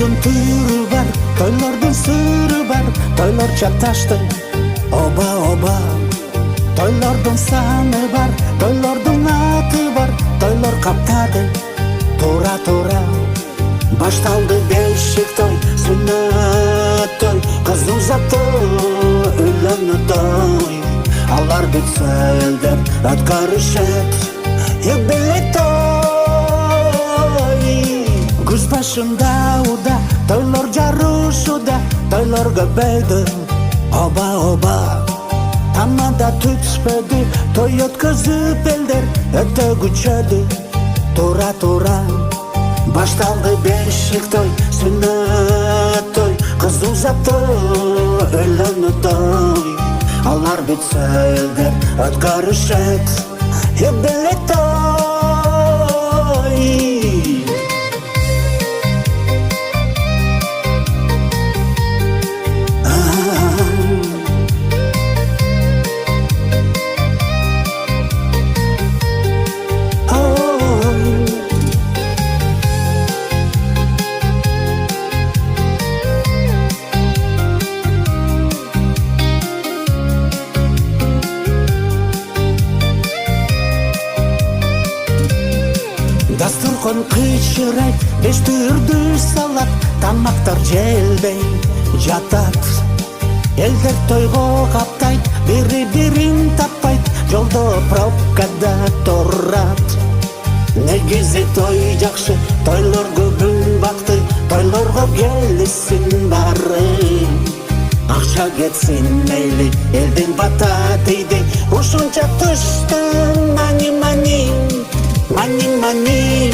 Тойлордун түрү бар, тойлордун сыры бар, тойлор чапташты оба оба. Тойлордун саны бар, тойлордун аты бар, тойлор каптады тура тура. Башталды бешик той, сүннөт той, кыз узап той, үйлөнүү той. Алар бүтсө элдер аткарышат юбилей той. Күз башында уда, тойлор жарышууда, тойлор көбөйдү оба оба. Тамада түтүшпөдү, той өткөзүп элдер өтө күчөдү тура тура. Башталды бешик той, сүннөт той, кыз узап той, үйлөнүү той. Алар бүтсө элдер аткарышат юбилей той. Дастуркан кычырайт, беш түрдү салат, тамактар желбей жатат. Элдер тойго каптайт, бири-бирин таппайт, жолдо пробкада турат. Негизи той жакшы, тойлор көбүн бакты, тойлорго келсин баары. Акча кетсин мейли, элдин бата тийди, ушунча түштү мани мани. Мани, мани,